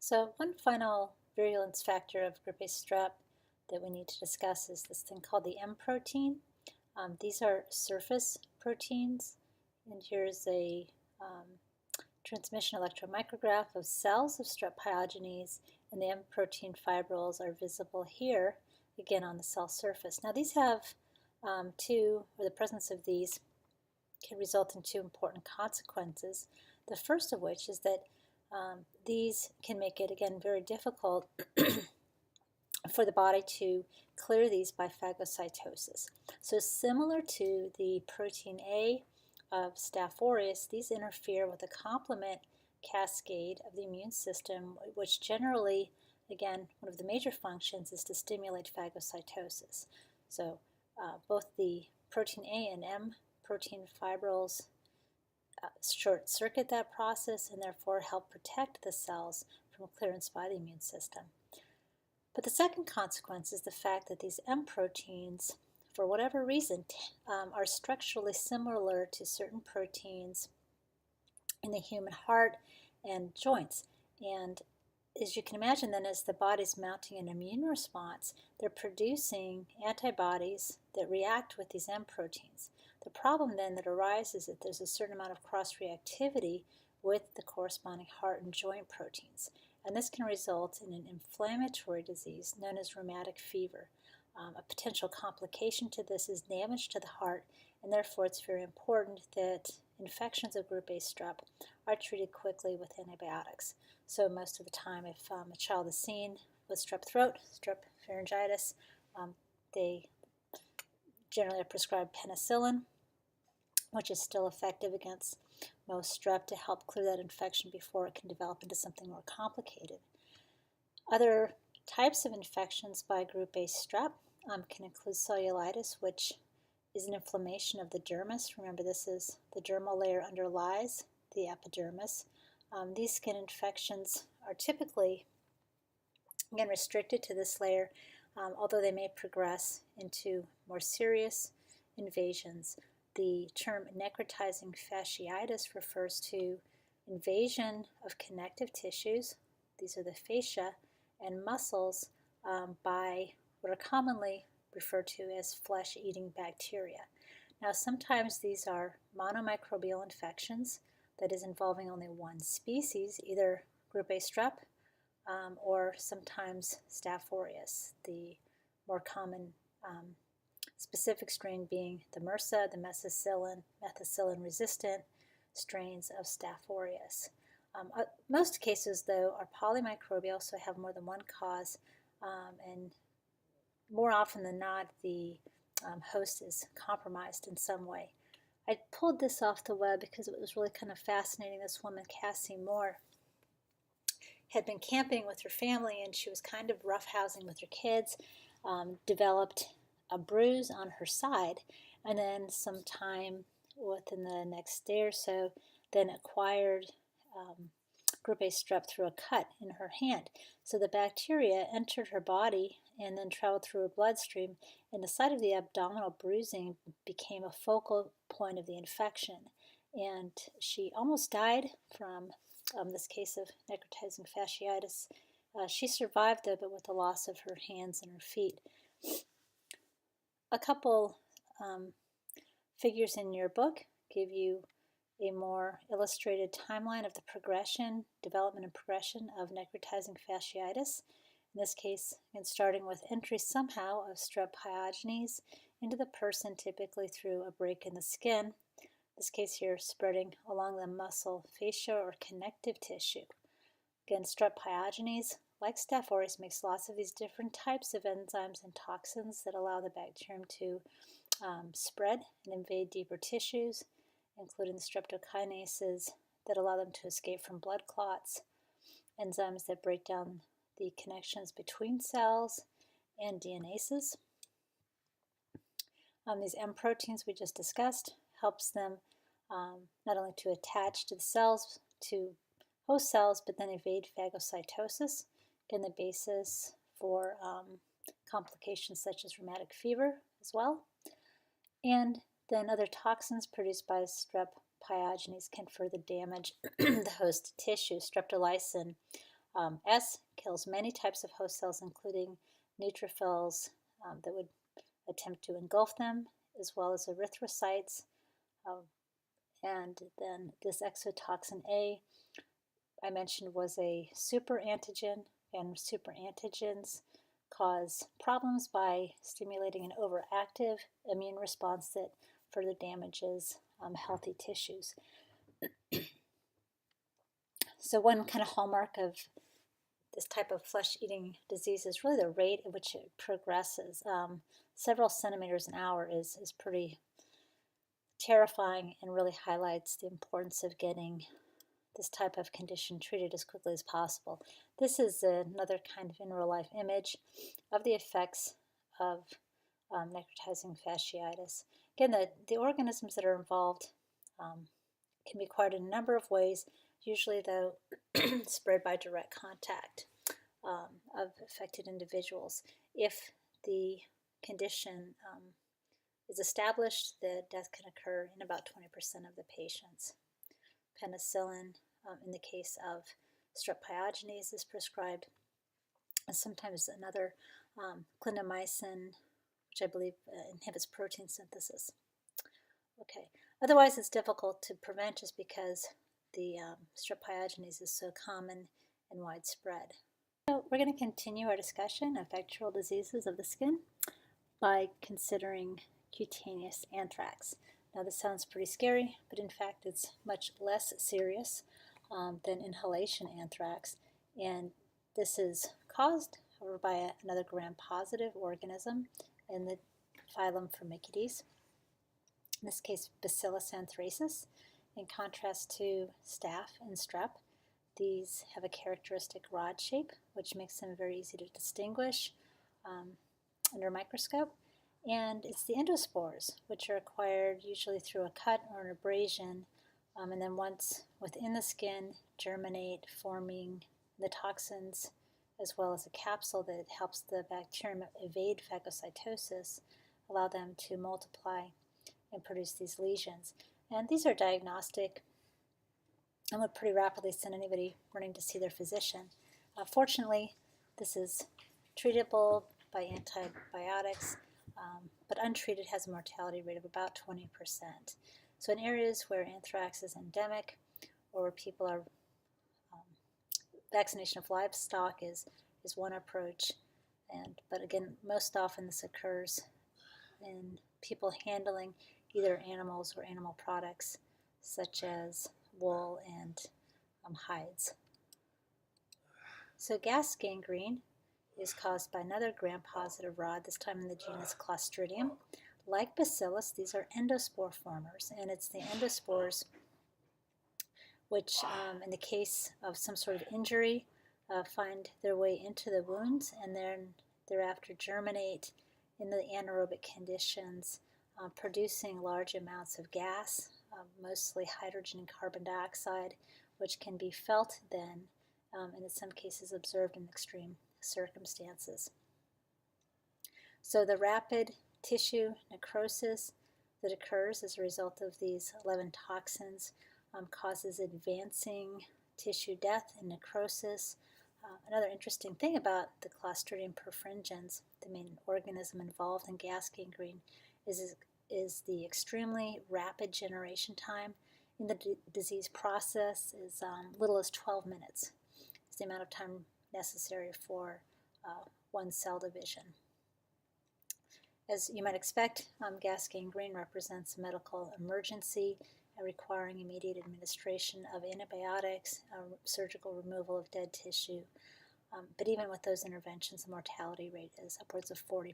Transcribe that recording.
So one final virulence factor of group A strep that we need to discuss is this thing called the M protein. These are surface proteins, and here's a transmission electromicrograph of cells of strep pyogenes, and the M protein fibrils are visible here, again on the cell surface. Now these have the presence of these can result in two important consequences. The first of which is that these can make it, again, very difficult for the body to clear these by phagocytosis. So similar to the protein A of Staph aureus, these interfere with the complement cascade of the immune system, which generally, again, one of the major functions is to stimulate phagocytosis. So both the protein A and M protein fibrils short-circuit that process and therefore help protect the cells from clearance by the immune system. But the second consequence is the fact that these M proteins, for whatever reason, are structurally similar to certain proteins in the human heart and joints. And as you can imagine, then, as the body's mounting an immune response, they're producing antibodies that react with these M proteins. The problem then that arises is that there's a certain amount of cross-reactivity with the corresponding heart and joint proteins. And this can result in an inflammatory disease known as rheumatic fever. A potential complication to this is damage to the heart, and therefore it's very important that infections of group A strep are treated quickly with antibiotics. So most of the time, if a child is seen with strep throat, strep pharyngitis, they generally are prescribed penicillin, which is still effective against most strep to help clear that infection before it can develop into something more complicated. Other types of infections by group A strep can include cellulitis, which is an inflammation of the dermis. Remember, this is the dermal layer underlies the epidermis. These skin infections are typically, again, restricted to this layer, although they may progress into more serious invasions. The term necrotizing fasciitis refers to invasion of connective tissues, these are the fascia, and muscles by what are commonly referred to as flesh-eating bacteria. Now, sometimes these are monomicrobial infections, that is involving only one species, either group A strep or sometimes Staph aureus, the more common specific strain being the MRSA, the methicillin-resistant strains of Staph aureus. Most cases, though, are polymicrobial, so have more than one cause, and more often than not, the host is compromised in some way. I pulled this off the web because it was really kind of fascinating. This woman, Cassie Moore, had been camping with her family, and she was kind of roughhousing with her kids, developed a bruise on her side, and then sometime within the next day or so, then acquired group A strep through a cut in her hand. So the bacteria entered her body and then traveled through her bloodstream, and the site of the abdominal bruising became a focal point of the infection. And she almost died from this case of necrotizing fasciitis. She survived, though, but with the loss of her hands and her feet. A couple figures in your book give you a more illustrated timeline of the progression, development and progression of necrotizing fasciitis. In this case, and starting with entry somehow of strep pyogenes into the person, typically through a break in the skin. This case here spreading along the muscle fascia or connective tissue. Again, strep pyogenes, like Staph aureus, makes lots of these different types of enzymes and toxins that allow the bacterium to spread and invade deeper tissues, including the streptokinases that allow them to escape from blood clots, enzymes that break down the connections between cells, and DNases. These M proteins we just discussed helps them not only to attach to the cells, to host cells, but then evade phagocytosis, again the basis for complications such as rheumatic fever as well. And then other toxins produced by strep pyogenes can further damage the host tissue. Streptolysin S kills many types of host cells, including neutrophils that would attempt to engulf them, as well as erythrocytes. And then this exotoxin A, I mentioned, was a super antigen, and super antigens cause problems by stimulating an overactive immune response that further damages healthy tissues. So one kind of hallmark of this type of flesh-eating disease is really the rate at which it progresses. Several centimeters an hour is pretty terrifying and really highlights the importance of getting this type of condition treated as quickly as possible. This is another kind of in real life image of the effects of necrotizing fasciitis. Again, the organisms that are involved can be acquired in a number of ways, usually though spread by direct contact of affected individuals. If the condition is established, the death can occur in about 20% of the patients. Penicillin, in the case of strep pyogenes, is prescribed. And sometimes another clindamycin, which I believe inhibits protein synthesis. Okay. Otherwise, it's difficult to prevent just because the strep pyogenes is so common and widespread. So we're going to continue our discussion of bacterial diseases of the skin by considering cutaneous anthrax. Now this sounds pretty scary, but in fact it's much less serious than inhalation anthrax, and this is caused, however, by another gram-positive organism in the phylum Firmicutes, in this case Bacillus anthracis. In contrast to staph and strep, these have a characteristic rod shape, which makes them very easy to distinguish under a microscope. And it's the endospores, which are acquired usually through a cut or an abrasion, and then once within the skin, germinate, forming the toxins, as well as a capsule that helps the bacterium evade phagocytosis, allow them to multiply and produce these lesions. And these are diagnostic and would pretty rapidly send anybody running to see their physician. Fortunately, this is treatable by antibiotics, but untreated has a mortality rate of about 20%. So in areas where anthrax is endemic or where people are, vaccination of livestock is one approach, but again, most often this occurs in people handling either animals or animal products such as wool and hides. So gas gangrene is caused by another gram-positive rod, this time in the genus Clostridium. Like Bacillus, these are endospore formers, and it's the endospores which, in the case of some sort of injury, find their way into the wounds and then thereafter germinate in the anaerobic conditions, producing large amounts of gas, mostly hydrogen and carbon dioxide, which can be felt then, and in some cases observed in extreme circumstances. So the rapid tissue necrosis that occurs as a result of these 11 toxins causes advancing tissue death and necrosis. Another interesting thing about the Clostridium perfringens, the main organism involved in gas gangrene, is the extremely rapid generation time in the disease process is little as 12 minutes. It's the amount of time necessary for one cell division. As you might expect, gas gangrene represents a medical emergency requiring immediate administration of antibiotics, surgical removal of dead tissue. But even with those interventions, the mortality rate is upwards of 40%.